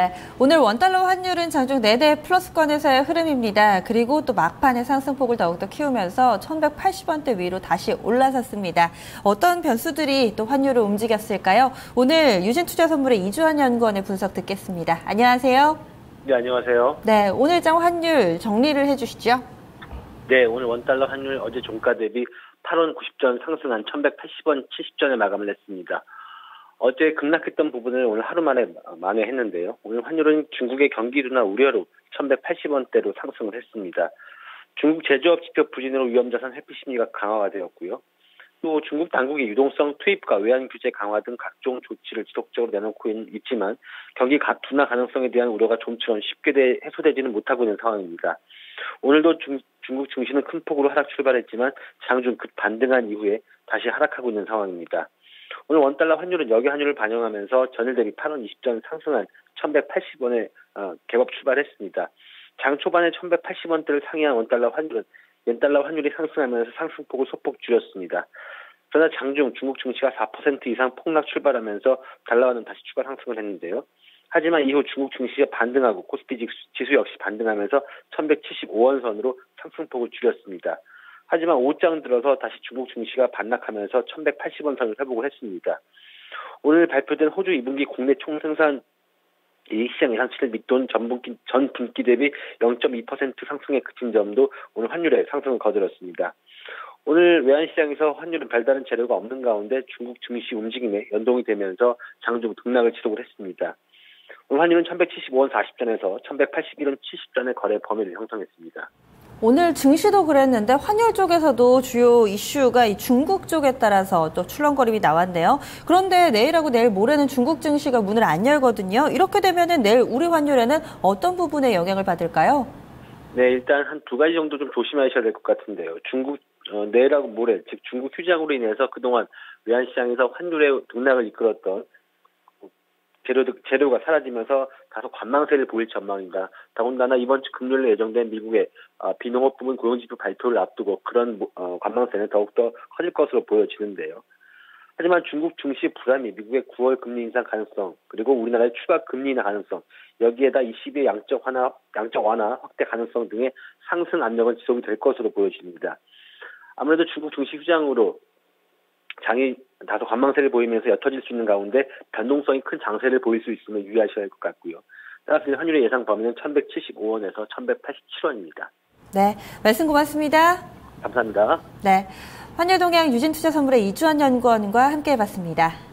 네, 오늘 원달러 환율은 장중 내내 플러스권에서의 흐름입니다. 그리고 또 막판의 상승폭을 더욱더 키우면서 1,180원대 위로 다시 올라섰습니다. 어떤 변수들이 또 환율을 움직였을까요? 오늘 유진투자선물의 이주환 연구원의 분석 듣겠습니다. 안녕하세요. 네, 안녕하세요. 네, 오늘 장 환율 정리를 해주시죠. 네, 오늘 원달러 환율 어제 종가 대비 8원 90전 상승한 1,180원 70전에 마감을 했습니다. 어제 급락했던 부분을 오늘 하루 만에 만회했는데요. 오늘 환율은 중국의 경기 둔화 우려로 1,180원대로 상승을 했습니다. 중국 제조업 지표 부진으로 위험자산 회피 심리가 강화가 되었고요. 또 중국 당국이 유동성 투입과 외환 규제 강화 등 각종 조치를 지속적으로 내놓고 있지만 경기 둔화 가능성에 대한 우려가 좀처럼 쉽게 해소되지는 못하고 있는 상황입니다. 오늘도 중국 증시는 큰 폭으로 하락 출발했지만 장중 급 반등한 이후에 다시 하락하고 있는 상황입니다. 오늘 원달러 환율은 역외 환율을 반영하면서 전일 대비 8원 20전 상승한 1,180원에 개업 출발했습니다. 장 초반에 1,180원대를 상회한 원달러 환율은 연달러 환율이 상승하면서 상승폭을 소폭 줄였습니다. 그러나 장중 중국 증시가 4% 이상 폭락 출발하면서 달러화는 다시 추가 상승을 했는데요. 하지만 이후 중국 증시가 반등하고 코스피 지수 역시 반등하면서 1,175원 선으로 상승폭을 줄였습니다. 하지만 5장 들어서 다시 중국 증시가 반락하면서 1,180원 선을 회복을 했습니다. 오늘 발표된 호주 2분기 국내 총생산 시장 예상치를 밑돈 전 분기 대비 0.2% 상승에 그친 점도 오늘 환율의 상승을 거들었습니다. 오늘 외환시장에서 환율은 별다른 재료가 없는 가운데 중국 증시 움직임에 연동이 되면서 장중 등락을 지속을 했습니다. 오늘 환율은 1,175원 40전에서 1,181원 70전의 거래 범위를 형성했습니다. 오늘 증시도 그랬는데 환율 쪽에서도 주요 이슈가 이 중국 쪽에 따라서 또 출렁거림이 나왔네요. 그런데 내일하고 내일 모레는 중국 증시가 문을 안 열거든요. 이렇게 되면은 내일 우리 환율에는 어떤 부분에 영향을 받을까요? 네, 일단 한 두 가지 정도 좀 조심하셔야 될 것 같은데요. 내일하고 모레, 즉 중국 휴장으로 인해서 그동안 외환시장에서 환율의 등락을 이끌었던 재료가 사라지면서 다소 관망세를 보일 전망입니다. 더군다나 이번 주 금요일에 예정된 미국의 비농업 부문 고용지표 발표를 앞두고 그런 관망세는 더욱더 커질 것으로 보여지는데요. 하지만 중국 증시 불안이 미국의 9월 금리 인상 가능성 그리고 우리나라의 추가 금리 인하 가능성 여기에다 22의 양적 완화 확대 가능성 등의 상승 압력은 지속이 될 것으로 보여집니다. 아무래도 중국 증시 휴장으로 장이 다소 관망세를 보이면서 옅어질 수 있는 가운데 변동성이 큰 장세를 보일 수 있으면 유의하셔야 할 것 같고요. 따라서 환율의 예상 범위는 1,175원에서 1,187원입니다. 네, 말씀 고맙습니다. 감사합니다. 네, 환율 동향 유진투자선물의 이주환 연구원과 함께 해봤습니다.